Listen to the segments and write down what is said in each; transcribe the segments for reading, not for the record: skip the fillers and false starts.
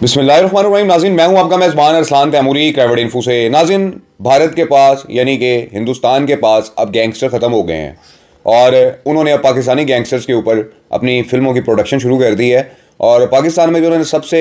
बिस्मिल्लाहिर्रहमानिर्रहीम। नाज़रीन, मैं हूं आपका मेज़बान अरसलान तैमूरी क्राइवेट इन्फो से। नाज़रीन, भारत के पास यानी कि हिंदुस्तान के पास अब गैंगस्टर ख़त्म हो गए हैं और उन्होंने अब पाकिस्तानी गैंगस्टर्स के ऊपर अपनी फ़िल्मों की प्रोडक्शन शुरू कर दी है। और पाकिस्तान में जो उन्होंने सबसे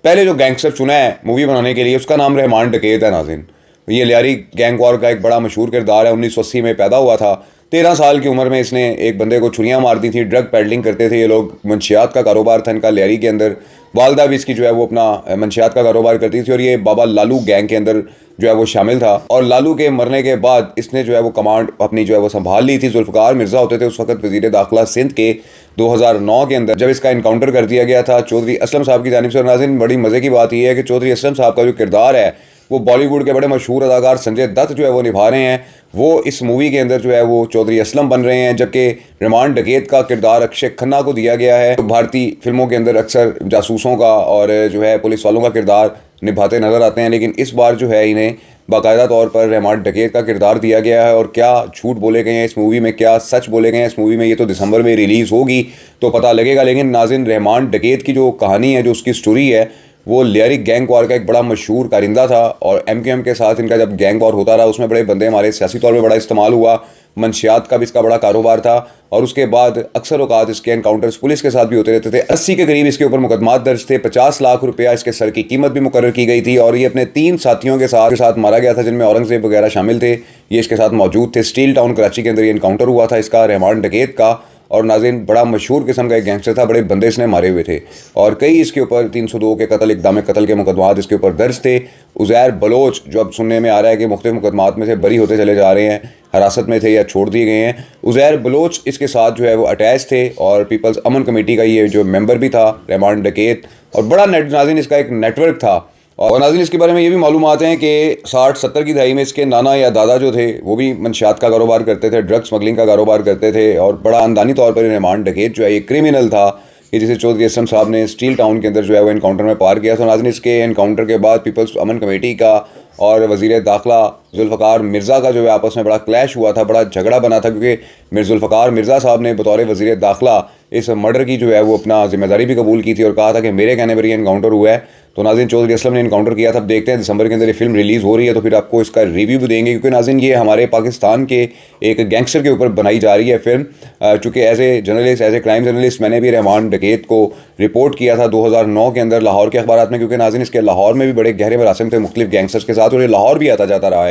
पहले जो गैंगस्टर चुना है मूवी बनाने के लिए, उसका नाम रहमान डकैत है। नाज़रीन, ये लियारी गैंग वॉर का एक बड़ा मशहूर किरदार है। 1980 में पैदा हुआ था। 13 साल की उम्र में इसने एक बंदे को छुरियाँ मार दी थी। ड्रग पेडलिंग करते थे ये लोग। मंशियात का कारोबार था इनका लियारी के अंदर। वालदा भी इसकी जो है वो अपना मंशियात का कारोबार करती थी और ये बाबा लालू गैंग के अंदर जो है वो शामिल था। और लालू के मरने के बाद इसने जो है वो कमांड अपनी जो है वो संभाल ली थी। जुल्फ़िकार मिर्ज़ा होते थे उस वक्त वज़ीर दाखिला सिंध के। 2009 के अंदर जब इसका इनकाउंटर कर दिया गया था चौधरी असलम साहब की जानिब से। और नाज़रीन, बड़ी मज़े की बात यह है कि चौधरी असलम साहब का जो किरदार है वो बॉलीवुड के बड़े मशहूर अदाकार संजय दत्त जो है वो निभा रहे हैं। वो इस मूवी के अंदर जो है वो चौधरी असलम बन रहे हैं, जबकि रहमान डकैत का किरदार अक्षय खन्ना को दिया गया है। भारतीय फिल्मों के अंदर अक्सर जासूसों का और जो है पुलिस वालों का किरदार निभाते नज़र आते हैं, लेकिन इस बार जो है इन्हें बाकायदा तौर पर रहमान डकैत का किरदार दिया गया है। और क्या झूठ बोले गए हैं इस मूवी में, क्या सच बोले गए हैं इस मूवी में, ये तो दिसंबर में रिलीज़ होगी तो पता लगेगा। लेकिन नाज़रीन, रहमान डकैत की जो कहानी है, जो उसकी स्टोरी है, वो लियारी गैंग वॉर का एक बड़ा मशहूर कारिंदा था। और MQM के साथ इनका जब गैंग वॉर होता रहा उसमें बड़े बंदे हमारे सियासी तौर पे बड़ा इस्तेमाल हुआ। मंशियात का भी इसका बड़ा कारोबार था। और उसके बाद अक्सर औकात इसके एनकाउंटर्स पुलिस के साथ भी होते रहते थे। 80 के करीब इसके ऊपर मुकदमात दर्ज थे। 50 लाख रुपया इसके सर की कीमत भी मुकर्रर की गई थी। और ये अपने 3 साथियों के साथ मारा गया था, जिनमें औरंगजेब वगैरह शामिल थे। ये इसके साथ मौजूद थे। स्टील टाउन कराची के अंदर ये इनकाउंटर हुआ था इसका, रहमान डकैत का। और नाज़रीन, बड़ा मशहूर किस्म का एक गैंगस्टर था, बड़े बंदे इसने मारे हुए थे। और कई इसके ऊपर 302 के कत्ल, इक़दाम कत्ल के मुकदमात इसके ऊपर दर्ज थे। उज़ैर बलोच, जो अब सुनने में आ रहा है कि मुख्तलिफ मुकदमात में से बरी होते चले जा रहे हैं, हिरासत में थे या छोड़ दिए गए हैं। उज़ैर बलोच इसके साथ जो है वो अटैच थे और पीपल्स अमन कमेटी का ये जो मेंबर भी था रहमान डकैत। और बड़ा नाज़रीन इसका एक नेटवर्क था। और नाज़रीन, इसके बारे में ये भी मालूमात हैं कि 60-70 की दहाई में इसके नाना या दादा जो थे वो भी मंशियात का कारोबार करते थे, ड्रग स्मगलिंग का कारोबार करते थे। और बड़ा अंदानी तौर पर रहमान डकैत जो है ये क्रिमिनल था कि जिसे चौधरी असलम साहब ने स्टील टाउन के अंदर जो है वो इनकाउंटर में पार किया। तो नाज़रीन, इसके इनकाउंटर के बाद पीपल्स अमन कमेटी का और वज़ीर दाखिला जुल्फ़िकार मिर्ज़ा का जो है आपस में बड़ा क्लैश हुआ था, बड़ा झगड़ा बना था। क्योंकि जुल्फ़िकार मिर्ज़ा साहब ने बतौर वज़ीर दाखिला इस मर्डर की जो है वो अपना जिम्मेदारी भी कबूल की थी और कहा था कि मेरे कहने पर ये इनकाउंटर हुआ है। तो नाज़रीन, चौधरी असलम ने इनकाउंटर किया था। अब देखते हैं दिसंबर के अंदर ये फिल्म रिलीज़ हो रही है तो फिर आपको इसका रिव्यू भी देंगे। क्योंकि नाज़रीन, ये हमारे पाकिस्तान के एक गैंगस्टर के ऊपर बनाई जा रही है फिल्म। चूँकि as a journalist, as a crime journalist, मैंने भी रहमान डकैत को रिपोर्ट किया था 2009 के अंदर लाहौर के अखबारात में। क्योंकि नाज़रीन, इसके लाहौर में भी बड़े गहरे मरासिम थे मुख्तलिफ गैंगस्टर्स के साथ और ये लाहौर भी आता जाता रहा है।